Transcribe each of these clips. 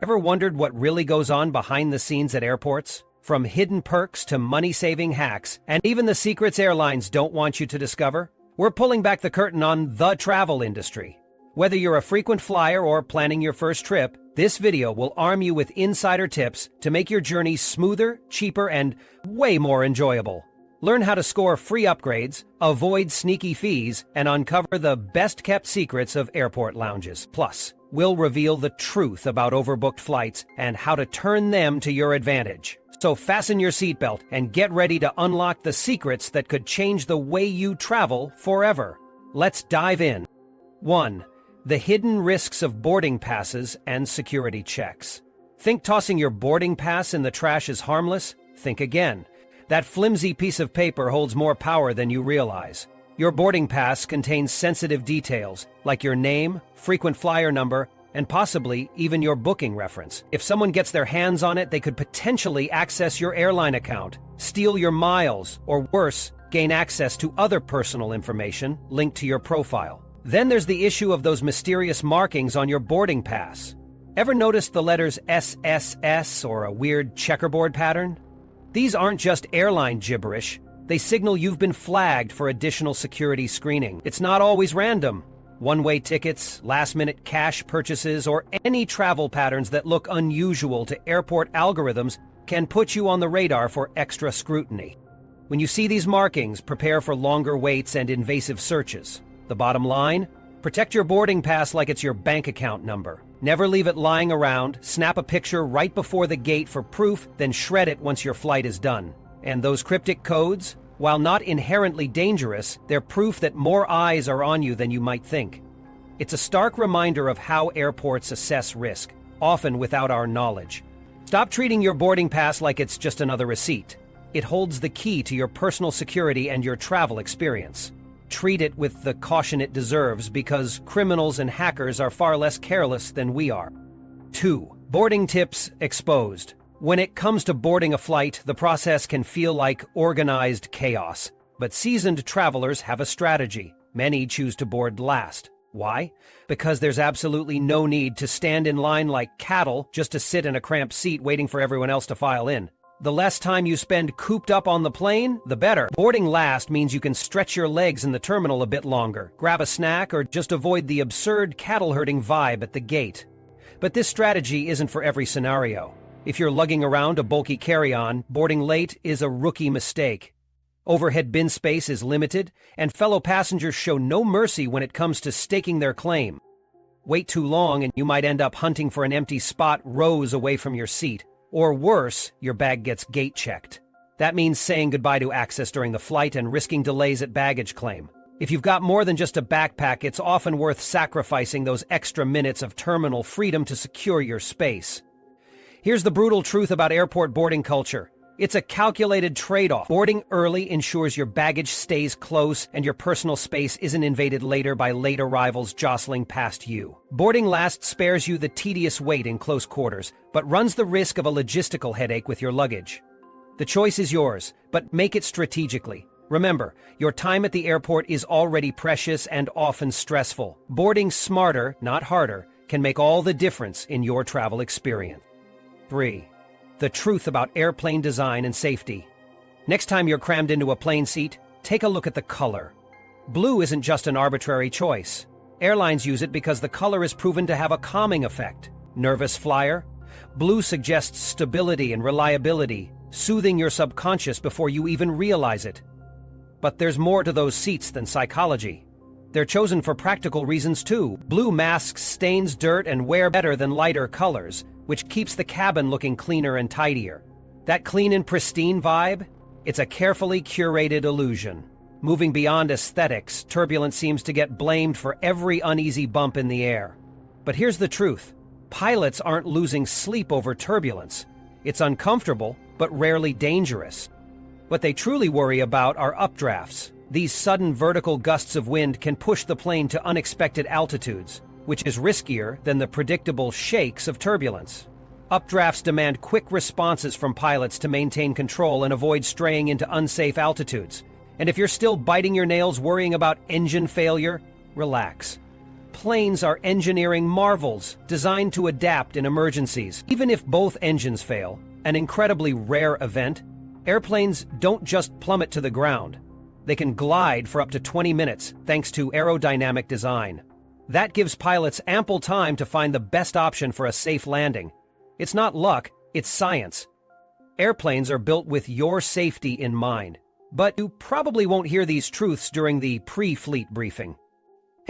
Ever wondered what really goes on behind the scenes at airports? From hidden perks to money-saving hacks, and even the secrets airlines don't want you to discover? We're pulling back the curtain on the travel industry. Whether you're a frequent flyer or planning your first trip, this video will arm you with insider tips to make your journey smoother, cheaper, and way more enjoyable. Learn how to score free upgrades, avoid sneaky fees, and uncover the best-kept secrets of airport lounges. Plus, we'll reveal the truth about overbooked flights and how to turn them to your advantage. So fasten your seatbelt and get ready to unlock the secrets that could change the way you travel forever. Let's dive in. 1. The hidden risks of boarding passes and security checks. Think tossing your boarding pass in the trash is harmless? Think again. That flimsy piece of paper holds more power than you realize. Your boarding pass contains sensitive details, like your name, frequent flyer number, and possibly even your booking reference. If someone gets their hands on it, they could potentially access your airline account, steal your miles, or worse, gain access to other personal information linked to your profile. Then there's the issue of those mysterious markings on your boarding pass. Ever noticed the letters SSS or a weird checkerboard pattern? These aren't just airline gibberish. They signal you've been flagged for additional security screening. It's not always random. One-way tickets, last-minute cash purchases, or any travel patterns that look unusual to airport algorithms can put you on the radar for extra scrutiny. When you see these markings, prepare for longer waits and invasive searches. The bottom line? Protect your boarding pass like it's your bank account number. Never leave it lying around, snap a picture right before the gate for proof, then shred it once your flight is done. And those cryptic codes? While not inherently dangerous, they're proof that more eyes are on you than you might think. It's a stark reminder of how airports assess risk, often without our knowledge. Stop treating your boarding pass like it's just another receipt. It holds the key to your personal security and your travel experience. Treat it with the caution it deserves because criminals and hackers are far less careless than we are. 2. Boarding tips exposed. When it comes to boarding a flight, the process can feel like organized chaos. But seasoned travelers have a strategy. Many choose to board last. Why? Because there's absolutely no need to stand in line like cattle just to sit in a cramped seat waiting for everyone else to file in. The less time you spend cooped up on the plane, the better. Boarding last means you can stretch your legs in the terminal a bit longer, grab a snack, or just avoid the absurd cattle-herding vibe at the gate. But this strategy isn't for every scenario. If you're lugging around a bulky carry-on, boarding late is a rookie mistake. Overhead bin space is limited, and fellow passengers show no mercy when it comes to staking their claim. Wait too long and you might end up hunting for an empty spot rows away from your seat. Or worse, your bag gets gate-checked. That means saying goodbye to access during the flight and risking delays at baggage claim. If you've got more than just a backpack, it's often worth sacrificing those extra minutes of terminal freedom to secure your space. Here's the brutal truth about airport boarding culture. It's a calculated trade-off. Boarding early ensures your baggage stays close and your personal space isn't invaded later by late arrivals jostling past you. Boarding last spares you the tedious wait in close quarters, but runs the risk of a logistical headache with your luggage. The choice is yours, but make it strategically. Remember, your time at the airport is already precious and often stressful. Boarding smarter, not harder, can make all the difference in your travel experience. 3. The truth about airplane design and safety. Next time you're crammed into a plane seat, take a look at the color. Blue isn't just an arbitrary choice. Airlines use it because the color is proven to have a calming effect. Nervous flyer? Blue suggests stability and reliability, soothing your subconscious before you even realize it. But there's more to those seats than psychology. They're chosen for practical reasons too. Blue masks stains, dirt, and wear better than lighter colors, which keeps the cabin looking cleaner and tidier. That clean and pristine vibe? It's a carefully curated illusion. Moving beyond aesthetics, turbulence seems to get blamed for every uneasy bump in the air. But here's the truth. Pilots aren't losing sleep over turbulence. It's uncomfortable, but rarely dangerous. What they truly worry about are updrafts. These sudden vertical gusts of wind can push the plane to unexpected altitudes, which is riskier than the predictable shakes of turbulence. Updrafts demand quick responses from pilots to maintain control and avoid straying into unsafe altitudes. And if you're still biting your nails worrying about engine failure, relax. Planes are engineering marvels designed to adapt in emergencies. Even if both engines fail, an incredibly rare event, airplanes don't just plummet to the ground. They can glide for up to 20 minutes thanks to aerodynamic design. That gives pilots ample time to find the best option for a safe landing. It's not luck, it's science. Airplanes are built with your safety in mind. But you probably won't hear these truths during the pre-fleet briefing.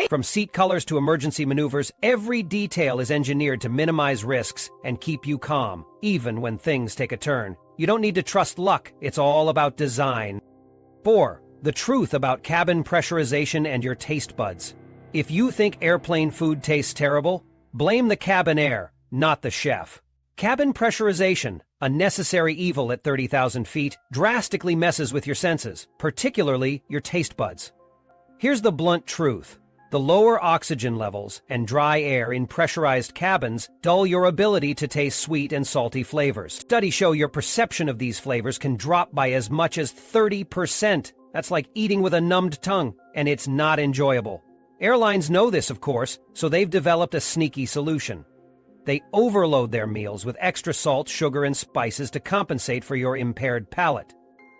From seat colors to emergency maneuvers, every detail is engineered to minimize risks and keep you calm, even when things take a turn. You don't need to trust luck, it's all about design. 4. The truth about cabin pressurization and your taste buds. If you think airplane food tastes terrible, blame the cabin air, not the chef. Cabin pressurization, a necessary evil at 30,000 feet, drastically messes with your senses, particularly your taste buds. Here's the blunt truth. The lower oxygen levels and dry air in pressurized cabins dull your ability to taste sweet and salty flavors. Studies show your perception of these flavors can drop by as much as 30%. That's like eating with a numbed tongue, and it's not enjoyable. Airlines know this, of course, so they've developed a sneaky solution. They overload their meals with extra salt, sugar, and spices to compensate for your impaired palate.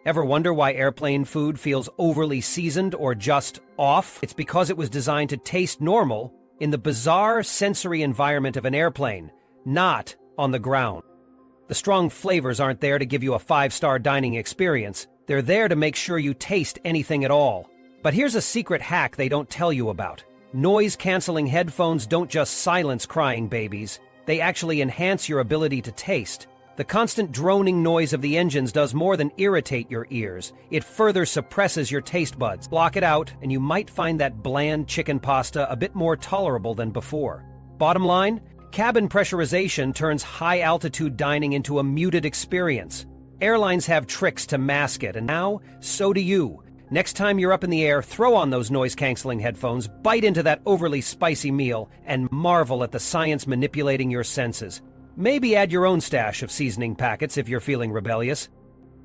Ever wonder why airplane food feels overly seasoned or just off? It's because it was designed to taste normal in the bizarre sensory environment of an airplane, not on the ground. The strong flavors aren't there to give you a 5-star dining experience. They're there to make sure you taste anything at all. But here's a secret hack they don't tell you about. Noise-canceling headphones don't just silence crying babies. They actually enhance your ability to taste. The constant droning noise of the engines does more than irritate your ears. It further suppresses your taste buds. Block it out, and you might find that bland chicken pasta a bit more tolerable than before. Bottom line, cabin pressurization turns high-altitude dining into a muted experience. Airlines have tricks to mask it, and now, so do you. Next time you're up in the air, throw on those noise-canceling headphones, bite into that overly spicy meal, and marvel at the science manipulating your senses. Maybe add your own stash of seasoning packets if you're feeling rebellious.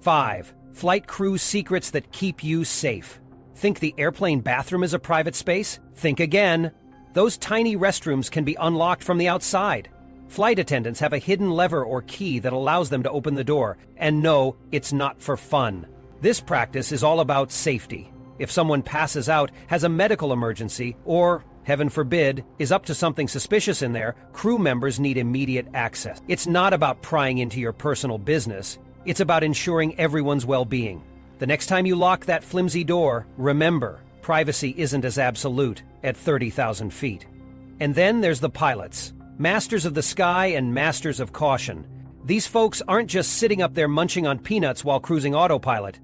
5. Flight crew secrets that keep you safe. Think the airplane bathroom is a private space? Think again. Those tiny restrooms can be unlocked from the outside. Flight attendants have a hidden lever or key that allows them to open the door. And no, it's not for fun. This practice is all about safety. If someone passes out, has a medical emergency, or, heaven forbid, is up to something suspicious in there, crew members need immediate access. It's not about prying into your personal business. It's about ensuring everyone's well-being. The next time you lock that flimsy door, remember, privacy isn't as absolute at 30,000 feet. And then there's the pilots. Masters of the sky and masters of caution. These folks aren't just sitting up there munching on peanuts while cruising autopilot.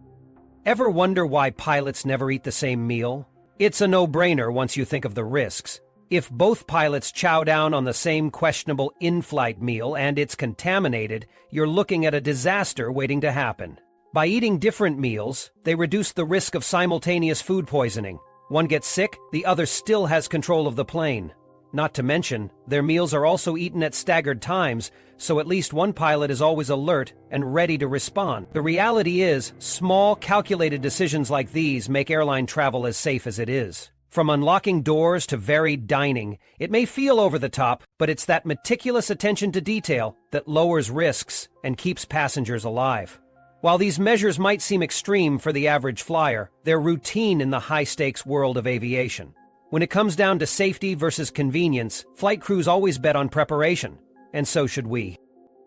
Ever wonder why pilots never eat the same meal? It's a no-brainer once you think of the risks. If both pilots chow down on the same questionable in-flight meal and it's contaminated, you're looking at a disaster waiting to happen. By eating different meals, they reduce the risk of simultaneous food poisoning. One gets sick, the other still has control of the plane. Not to mention, their meals are also eaten at staggered times, so at least one pilot is always alert and ready to respond. The reality is, small, calculated decisions like these make airline travel as safe as it is. From unlocking doors to varied dining, it may feel over the top, but it's that meticulous attention to detail that lowers risks and keeps passengers alive. While these measures might seem extreme for the average flyer, they're routine in the high-stakes world of aviation. When it comes down to safety versus convenience, flight crews always bet on preparation, and so should we.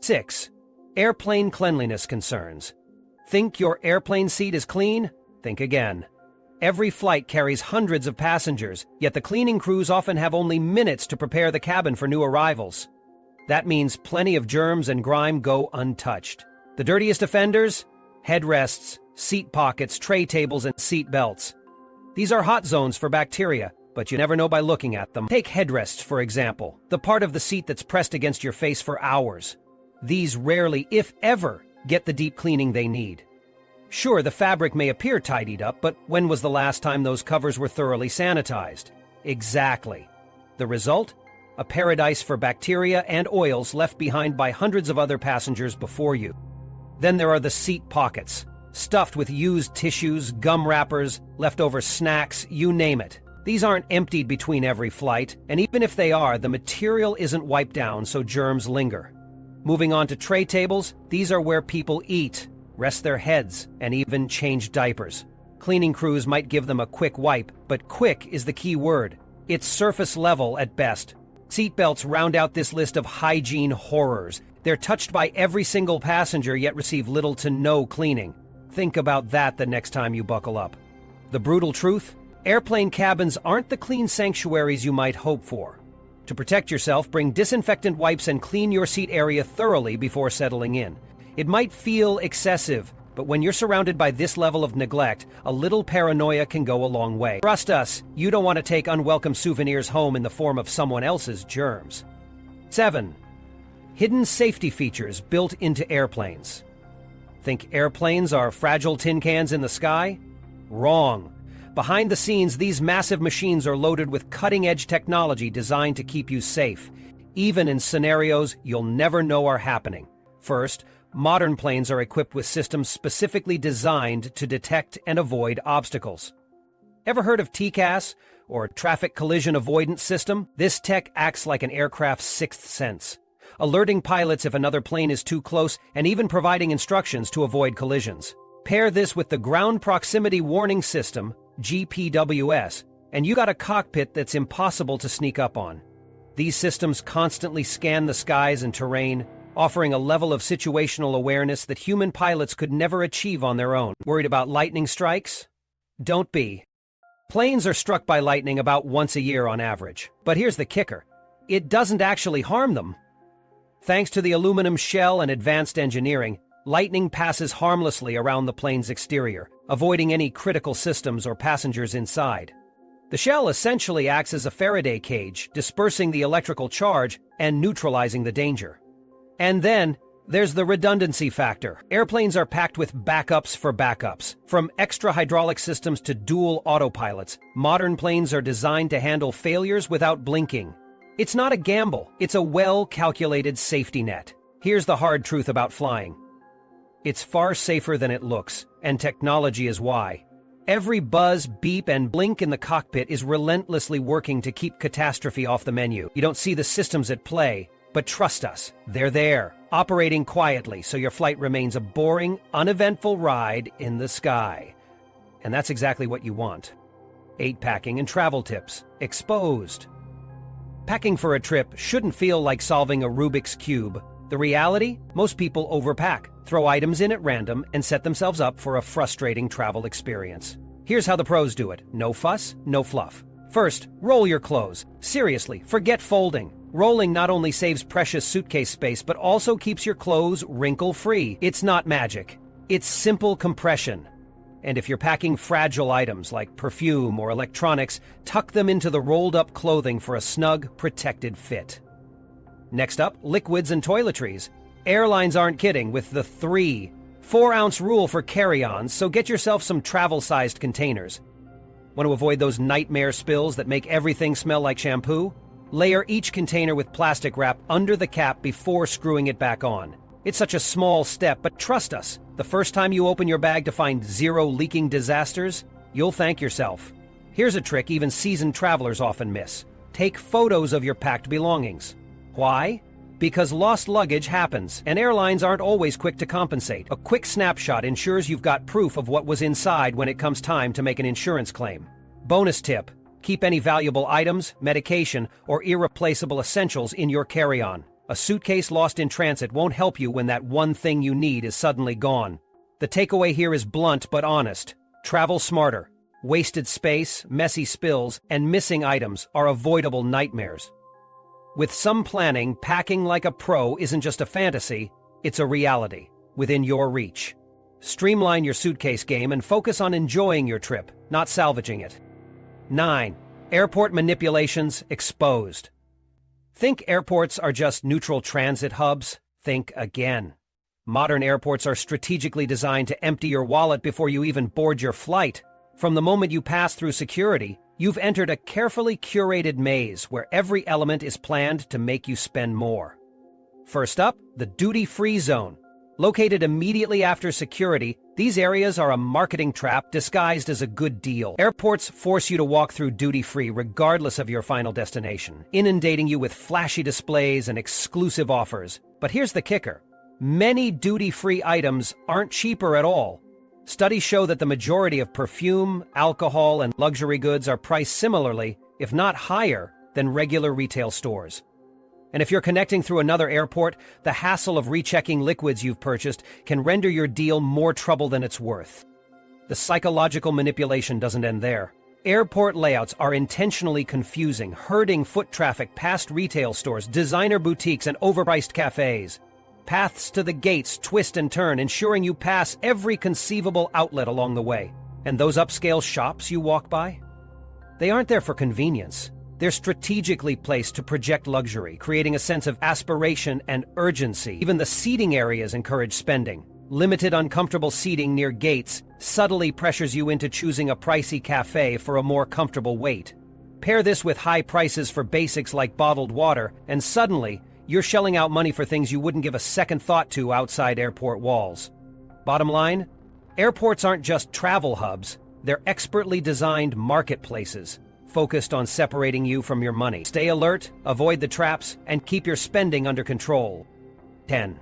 6. Airplane cleanliness concerns. Think your airplane seat is clean? Think again. Every flight carries hundreds of passengers, yet the cleaning crews often have only minutes to prepare the cabin for new arrivals. That means plenty of germs and grime go untouched. The dirtiest offenders? Headrests, seat pockets, tray tables, and seat belts. These are hot zones for bacteria, but you never know by looking at them. Take headrests, for example, the part of the seat that's pressed against your face for hours. These rarely, if ever, get the deep cleaning they need. Sure, the fabric may appear tidied up, but when was the last time those covers were thoroughly sanitized? Exactly. The result? A paradise for bacteria and oils left behind by hundreds of other passengers before you. Then there are the seat pockets, stuffed with used tissues, gum wrappers, leftover snacks, you name it. These aren't emptied between every flight, and even if they are, the material isn't wiped down so germs linger. Moving on to tray tables, these are where people eat, rest their heads, and even change diapers. Cleaning crews might give them a quick wipe, but quick is the key word. It's surface level at best. Seatbelts round out this list of hygiene horrors. They're touched by every single passenger yet receive little to no cleaning. Think about that the next time you buckle up. The brutal truth? Airplane cabins aren't the clean sanctuaries you might hope for. To protect yourself, bring disinfectant wipes and clean your seat area thoroughly before settling in. It might feel excessive, but when you're surrounded by this level of neglect, a little paranoia can go a long way. Trust us, you don't want to take unwelcome souvenirs home in the form of someone else's germs. 7. Hidden safety features built into airplanes. Think airplanes are fragile tin cans in the sky? Wrong. Behind the scenes, these massive machines are loaded with cutting-edge technology designed to keep you safe, even in scenarios you'll never know are happening. First, modern planes are equipped with systems specifically designed to detect and avoid obstacles. Ever heard of TCAS, or Traffic Collision Avoidance System? This tech acts like an aircraft's sixth sense, alerting pilots if another plane is too close and even providing instructions to avoid collisions. Pair this with the Ground Proximity Warning System, GPWS, and you got a cockpit that's impossible to sneak up on. These systems constantly scan the skies and terrain, offering a level of situational awareness that human pilots could never achieve on their own. Worried about lightning strikes? Don't be. Planes are struck by lightning about once a year on average. But here's the kicker. It doesn't actually harm them. Thanks to the aluminum shell and advanced engineering, lightning passes harmlessly around the plane's exterior, avoiding any critical systems or passengers inside. The shell essentially acts as a Faraday cage, dispersing the electrical charge and neutralizing the danger. And then, there's the redundancy factor. Airplanes are packed with backups for backups. From extra hydraulic systems to dual autopilots, modern planes are designed to handle failures without blinking. It's not a gamble, it's a well-calculated safety net. Here's the hard truth about flying. It's far safer than it looks, and technology is why. Every buzz, beep, and blink in the cockpit is relentlessly working to keep catastrophe off the menu. You don't see the systems at play, but trust us, they're there, operating quietly so your flight remains a boring, uneventful ride in the sky. And that's exactly what you want. 8 packing and travel tips. Exposed. Packing for a trip shouldn't feel like solving a Rubik's Cube. The reality? Most people overpack, throw items in at random, and set themselves up for a frustrating travel experience. Here's how the pros do it. No fuss, no fluff. First, roll your clothes. Seriously, forget folding. Rolling not only saves precious suitcase space, but also keeps your clothes wrinkle-free. It's not magic. It's simple compression. And if you're packing fragile items like perfume or electronics, tuck them into the rolled-up clothing for a snug, protected fit. Next up, liquids and toiletries. Airlines aren't kidding with the 4-ounce rule for carry-ons, so get yourself some travel-sized containers. Want to avoid those nightmare spills that make everything smell like shampoo? Layer each container with plastic wrap under the cap before screwing it back on. It's such a small step, but trust us, the first time you open your bag to find 0 leaking disasters, you'll thank yourself. Here's a trick even seasoned travelers often miss. Take photos of your packed belongings. Why? Because lost luggage happens, and airlines aren't always quick to compensate. A quick snapshot ensures you've got proof of what was inside when it comes time to make an insurance claim. Bonus tip. Keep any valuable items, medication, or irreplaceable essentials in your carry-on. A suitcase lost in transit won't help you when that one thing you need is suddenly gone. The takeaway here is blunt but honest. Travel smarter. Wasted space, messy spills, and missing items are avoidable nightmares. With some planning, packing like a pro isn't just a fantasy, it's a reality, within your reach. Streamline your suitcase game and focus on enjoying your trip, not salvaging it. 9. Airport manipulations exposed. Think airports are just neutral transit hubs? Think again. Modern airports are strategically designed to empty your wallet before you even board your flight. From the moment you pass through security, you've entered a carefully curated maze where every element is planned to make you spend more. First up, the duty-free zone. Located immediately after security, these areas are a marketing trap disguised as a good deal. Airports force you to walk through duty-free regardless of your final destination, inundating you with flashy displays and exclusive offers. But here's the kicker. Many duty-free items aren't cheaper at all. Studies show that the majority of perfume, alcohol, and luxury goods are priced similarly, if not higher, than regular retail stores. And if you're connecting through another airport, the hassle of rechecking liquids you've purchased can render your deal more trouble than it's worth. The psychological manipulation doesn't end there. Airport layouts are intentionally confusing, herding foot traffic past retail stores, designer boutiques, and overpriced cafes. Paths to the gates twist and turn, ensuring you pass every conceivable outlet along the way. And those upscale shops you walk by? They aren't there for convenience. They're strategically placed to project luxury, creating a sense of aspiration and urgency. Even the seating areas encourage spending. Limited uncomfortable seating near gates subtly pressures you into choosing a pricey cafe for a more comfortable wait. Pair this with high prices for basics like bottled water, and suddenly, you're shelling out money for things you wouldn't give a second thought to outside airport walls. Bottom line, airports aren't just travel hubs, they're expertly designed marketplaces, focused on separating you from your money. Stay alert, avoid the traps, and keep your spending under control. 10.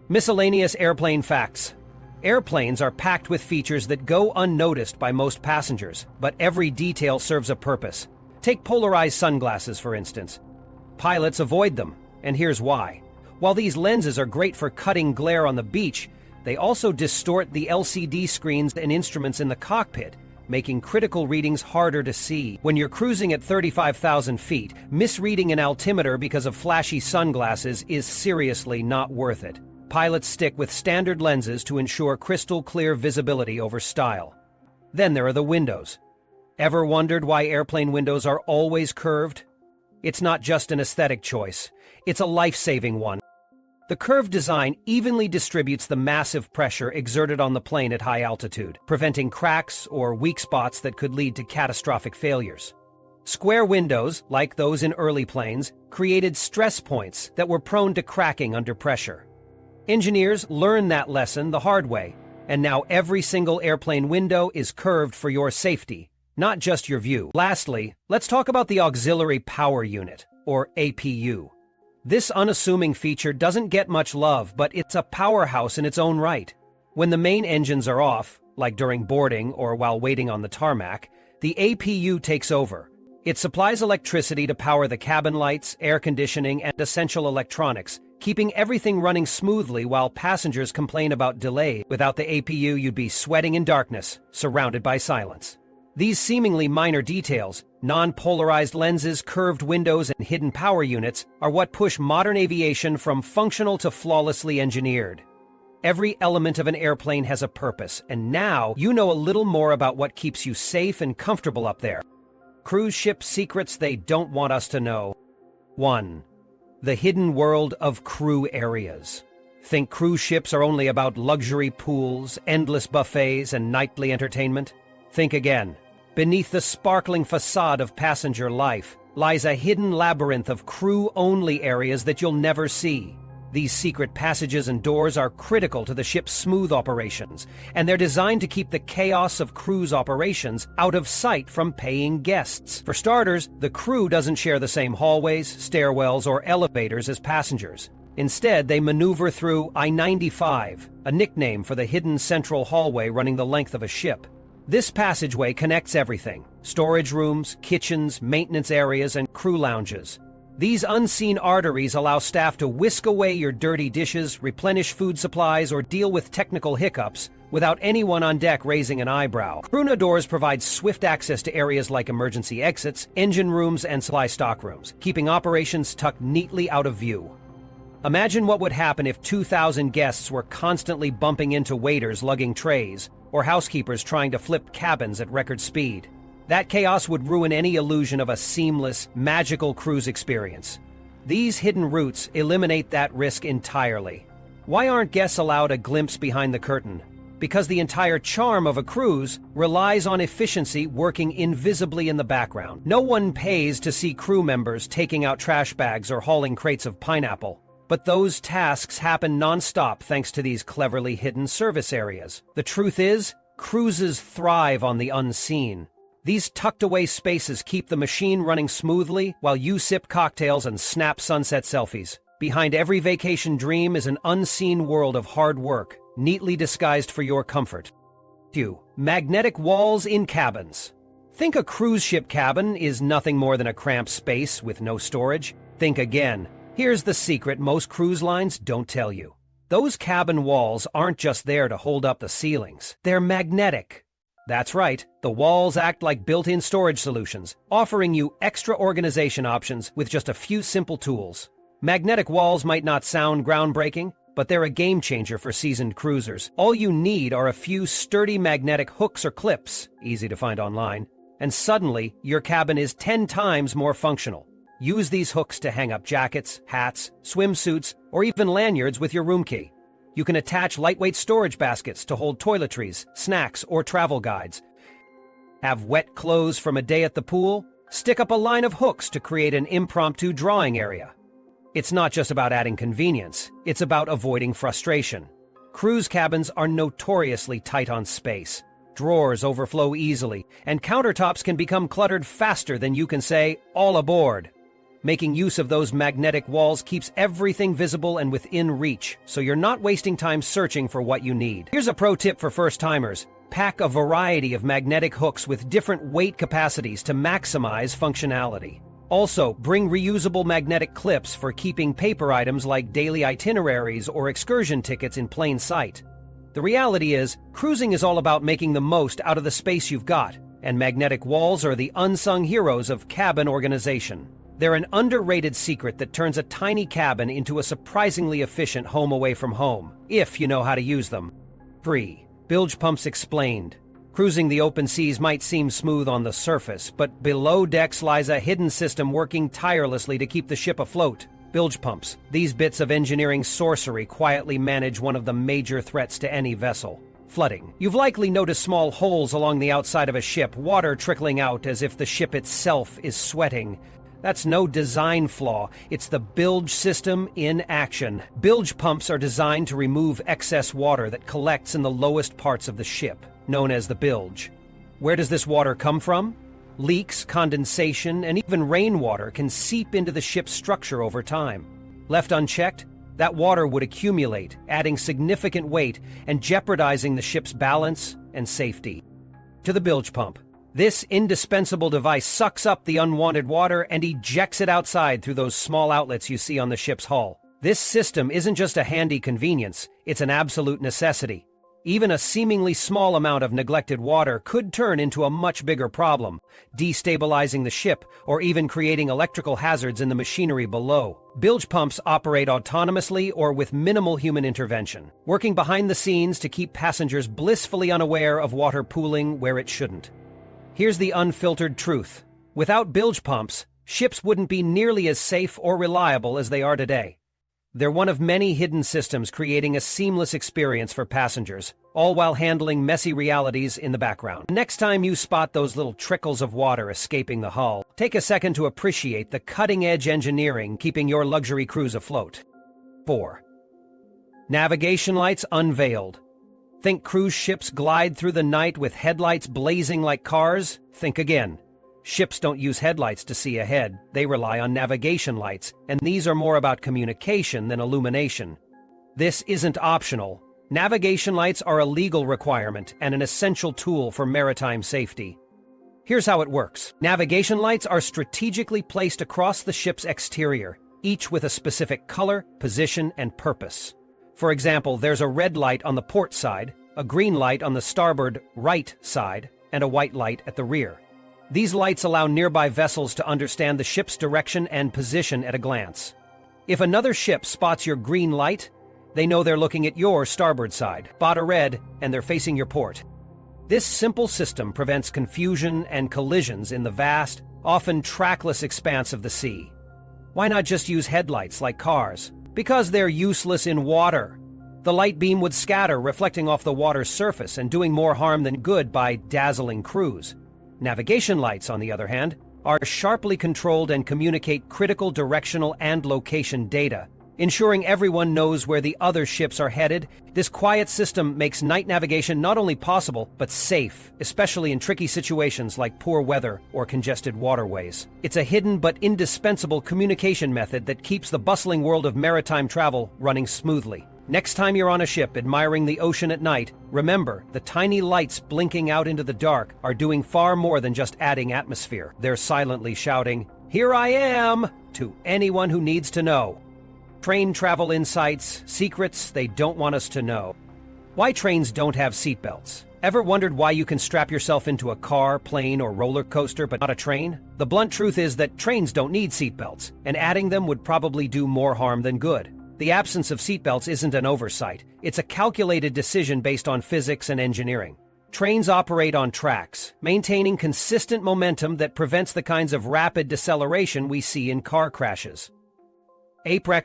Miscellaneous airplane facts. Airplanes are packed with features that go unnoticed by most passengers, but every detail serves a purpose. Take polarized sunglasses, for instance. Pilots avoid them, and here's why. While these lenses are great for cutting glare on the beach, they also distort the LCD screens and instruments in the cockpit, making critical readings harder to see. When you're cruising at 35,000 feet, misreading an altimeter because of flashy sunglasses is seriously not worth it. Pilots stick with standard lenses to ensure crystal clear visibility over style. Then there are the windows. Ever wondered why airplane windows are always curved? It's not just an aesthetic choice, it's a life-saving one. The curved design evenly distributes the massive pressure exerted on the plane at high altitude, preventing cracks or weak spots that could lead to catastrophic failures. Square windows, like those in early planes, created stress points that were prone to cracking under pressure. Engineers learned that lesson the hard way, and now every single airplane window is curved for your safety, not just your view. Lastly, let's talk about the Auxiliary Power Unit, or APU. This unassuming feature doesn't get much love, but it's a powerhouse in its own right. When the main engines are off, like during boarding or while waiting on the tarmac, the APU takes over. It supplies electricity to power the cabin lights, air conditioning, and essential electronics, keeping everything running smoothly while passengers complain about delay. Without the APU, you'd be sweating in darkness, surrounded by silence. These seemingly minor details, non-polarized lenses, curved windows, and hidden power units, are what push modern aviation from functional to flawlessly engineered. Every element of an airplane has a purpose, and now you know a little more about what keeps you safe and comfortable up there. Cruise ship secrets they don't want us to know. 1. The hidden world of crew areas. Think cruise ships are only about luxury pools, endless buffets, and nightly entertainment? Think again. Beneath the sparkling facade of passenger life lies a hidden labyrinth of crew-only areas that you'll never see. These secret passages and doors are critical to the ship's smooth operations, and they're designed to keep the chaos of cruise operations out of sight from paying guests. For starters, the crew doesn't share the same hallways, stairwells, or elevators as passengers. Instead, they maneuver through I-95, a nickname for the hidden central hallway running the length of a ship. This passageway connects everything: storage rooms, kitchens, maintenance areas, and crew lounges. These unseen arteries allow staff to whisk away your dirty dishes, replenish food supplies, or deal with technical hiccups without anyone on deck raising an eyebrow. Crew doors provide swift access to areas like emergency exits, engine rooms, and supply stock rooms, keeping operations tucked neatly out of view. Imagine what would happen if 2,000 guests were constantly bumping into waiters lugging trays, or housekeepers trying to flip cabins at record speed. That chaos would ruin any illusion of a seamless, magical cruise experience. These hidden routes eliminate that risk entirely. Why aren't guests allowed a glimpse behind the curtain? Because the entire charm of a cruise relies on efficiency working invisibly in the background. No one pays to see crew members taking out trash bags or hauling crates of pineapple. But those tasks happen non-stop thanks to these cleverly hidden service areas. The truth is, cruises thrive on the unseen. These tucked-away spaces keep the machine running smoothly while you sip cocktails and snap sunset selfies. Behind every vacation dream is an unseen world of hard work, neatly disguised for your comfort. 2. Magnetic walls in cabins. Think a cruise ship cabin is nothing more than a cramped space with no storage? Think again. Here's the secret most cruise lines don't tell you. Those cabin walls aren't just there to hold up the ceilings. They're magnetic. That's right, the walls act like built-in storage solutions, offering you extra organization options with just a few simple tools. Magnetic walls might not sound groundbreaking, but they're a game-changer for seasoned cruisers. All you need are a few sturdy magnetic hooks or clips, easy to find online, and suddenly your cabin is 10 times more functional. Use these hooks to hang up jackets, hats, swimsuits, or even lanyards with your room key. You can attach lightweight storage baskets to hold toiletries, snacks, or travel guides. Have wet clothes from a day at the pool? Stick up a line of hooks to create an impromptu drawing area. It's not just about adding convenience, it's about avoiding frustration. Cruise cabins are notoriously tight on space. Drawers overflow easily, and countertops can become cluttered faster than you can say, "All aboard." Making use of those magnetic walls keeps everything visible and within reach, so you're not wasting time searching for what you need. Here's a pro tip for first-timers. Pack a variety of magnetic hooks with different weight capacities to maximize functionality. Also, bring reusable magnetic clips for keeping paper items like daily itineraries or excursion tickets in plain sight. The reality is, cruising is all about making the most out of the space you've got, and magnetic walls are the unsung heroes of cabin organization. They're an underrated secret that turns a tiny cabin into a surprisingly efficient home away from home, if you know how to use them. 3. Bilge pumps explained. Cruising the open seas might seem smooth on the surface, but below decks lies a hidden system working tirelessly to keep the ship afloat. Bilge pumps. These bits of engineering sorcery quietly manage one of the major threats to any vessel: flooding. You've likely noticed small holes along the outside of a ship, water trickling out as if the ship itself is sweating. That's no design flaw, it's the bilge system in action. Bilge pumps are designed to remove excess water that collects in the lowest parts of the ship, known as the bilge. Where does this water come from? Leaks, condensation, and even rainwater can seep into the ship's structure over time. Left unchecked, that water would accumulate, adding significant weight and jeopardizing the ship's balance and safety. To the bilge pump. This indispensable device sucks up the unwanted water and ejects it outside through those small outlets you see on the ship's hull. This system isn't just a handy convenience, it's an absolute necessity. Even a seemingly small amount of neglected water could turn into a much bigger problem, destabilizing the ship or even creating electrical hazards in the machinery below. Bilge pumps operate autonomously or with minimal human intervention, working behind the scenes to keep passengers blissfully unaware of water pooling where it shouldn't. Here's the unfiltered truth. Without bilge pumps, ships wouldn't be nearly as safe or reliable as they are today. They're one of many hidden systems creating a seamless experience for passengers, all while handling messy realities in the background. Next time you spot those little trickles of water escaping the hull, take a second to appreciate the cutting-edge engineering keeping your luxury cruise afloat. 4. Navigation lights unveiled. Think cruise ships glide through the night with headlights blazing like cars? Think again. Ships don't use headlights to see ahead, they rely on navigation lights, and these are more about communication than illumination. This isn't optional. Navigation lights are a legal requirement and an essential tool for maritime safety. Here's how it works. Navigation lights are strategically placed across the ship's exterior, each with a specific color, position, and purpose. For example, there's a red light on the port side, a green light on the starboard right side, and a white light at the rear. These lights allow nearby vessels to understand the ship's direction and position at a glance. If another ship spots your green light, they know they're looking at your starboard side. Spot a red, and they're facing your port. This simple system prevents confusion and collisions in the vast, often trackless expanse of the sea. Why not just use headlights like cars? Because they're useless in water. The light beam would scatter, reflecting off the water's surface and doing more harm than good by dazzling crews. Navigation lights, on the other hand, are sharply controlled and communicate critical directional and location data, ensuring everyone knows where the other ships are headed. This quiet system makes night navigation not only possible, but safe, especially in tricky situations like poor weather or congested waterways. It's a hidden but indispensable communication method that keeps the bustling world of maritime travel running smoothly. Next time you're on a ship admiring the ocean at night, remember, the tiny lights blinking out into the dark are doing far more than just adding atmosphere. They're silently shouting, "Here I am!" to anyone who needs to know. Train travel insights, secrets they don't want us to know. Why trains don't have seatbelts. Ever wondered why you can strap yourself into a car, plane, or roller coaster but not a train? The blunt truth is that trains don't need seatbelts, and adding them would probably do more harm than good. The absence of seatbelts isn't an oversight. It's a calculated decision based on physics and engineering. Trains operate on tracks, maintaining consistent momentum that prevents the kinds of rapid deceleration we see in car crashes.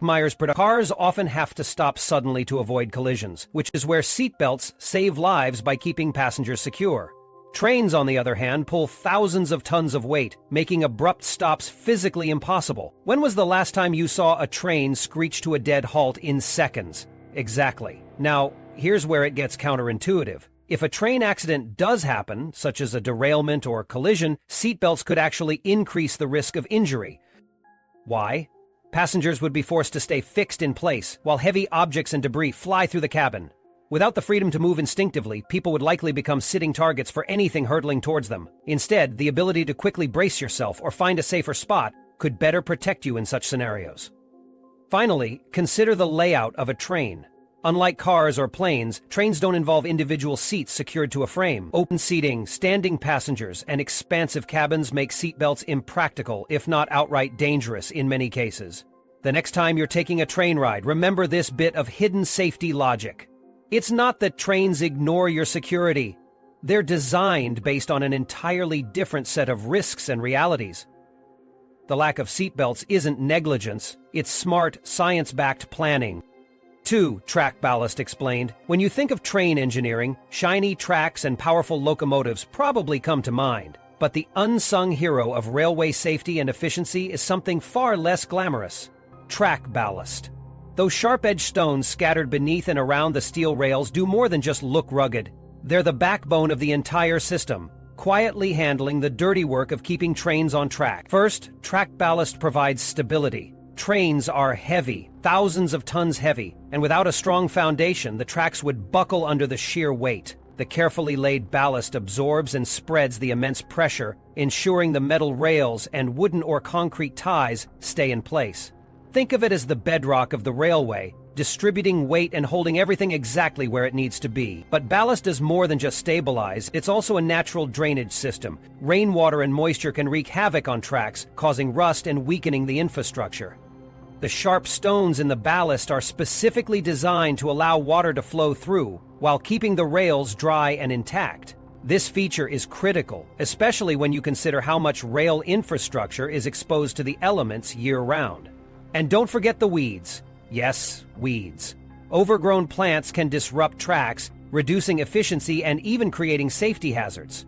Meyer's cars often have to stop suddenly to avoid collisions, which is where seatbelts save lives by keeping passengers secure. Trains, on the other hand, pull thousands of tons of weight, making abrupt stops physically impossible. When was the last time you saw a train screech to a dead halt in seconds? Exactly. Now, here's where it gets counterintuitive. If a train accident does happen, such as a derailment or collision, seatbelts could actually increase the risk of injury. Why? Passengers would be forced to stay fixed in place, while heavy objects and debris fly through the cabin. Without the freedom to move instinctively, people would likely become sitting targets for anything hurtling towards them. Instead, the ability to quickly brace yourself or find a safer spot could better protect you in such scenarios. Finally, consider the layout of a train. Unlike cars or planes, trains don't involve individual seats secured to a frame. Open seating, standing passengers, and expansive cabins make seatbelts impractical, if not outright dangerous in many cases. The next time you're taking a train ride, remember this bit of hidden safety logic. It's not that trains ignore your security. They're designed based on an entirely different set of risks and realities. The lack of seatbelts isn't negligence, it's smart, science-backed planning. 2. Track ballast explained. When you think of train engineering, shiny tracks and powerful locomotives probably come to mind. But the unsung hero of railway safety and efficiency is something far less glamorous. Track ballast. Those sharp-edged stones scattered beneath and around the steel rails do more than just look rugged. They're the backbone of the entire system, quietly handling the dirty work of keeping trains on track. First, track ballast provides stability. Trains are heavy, thousands of tons heavy, and without a strong foundation, the tracks would buckle under the sheer weight. The carefully laid ballast absorbs and spreads the immense pressure, ensuring the metal rails and wooden or concrete ties stay in place. Think of it as the bedrock of the railway, distributing weight and holding everything exactly where it needs to be. But ballast does more than just stabilize, it's also a natural drainage system. Rainwater and moisture can wreak havoc on tracks, causing rust and weakening the infrastructure. The sharp stones in the ballast are specifically designed to allow water to flow through, while keeping the rails dry and intact. This feature is critical, especially when you consider how much rail infrastructure is exposed to the elements year-round. And don't forget the weeds. Yes, weeds. Overgrown plants can disrupt tracks, reducing efficiency and even creating safety hazards.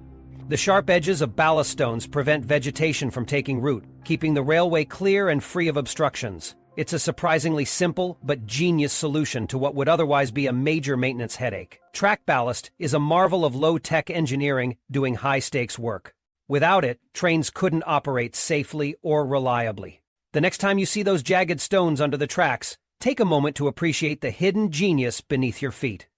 The sharp edges of ballast stones prevent vegetation from taking root, keeping the railway clear and free of obstructions. It's a surprisingly simple but genius solution to what would otherwise be a major maintenance headache. Track ballast is a marvel of low-tech engineering doing high-stakes work. Without it, trains couldn't operate safely or reliably. The next time you see those jagged stones under the tracks, take a moment to appreciate the hidden genius beneath your feet.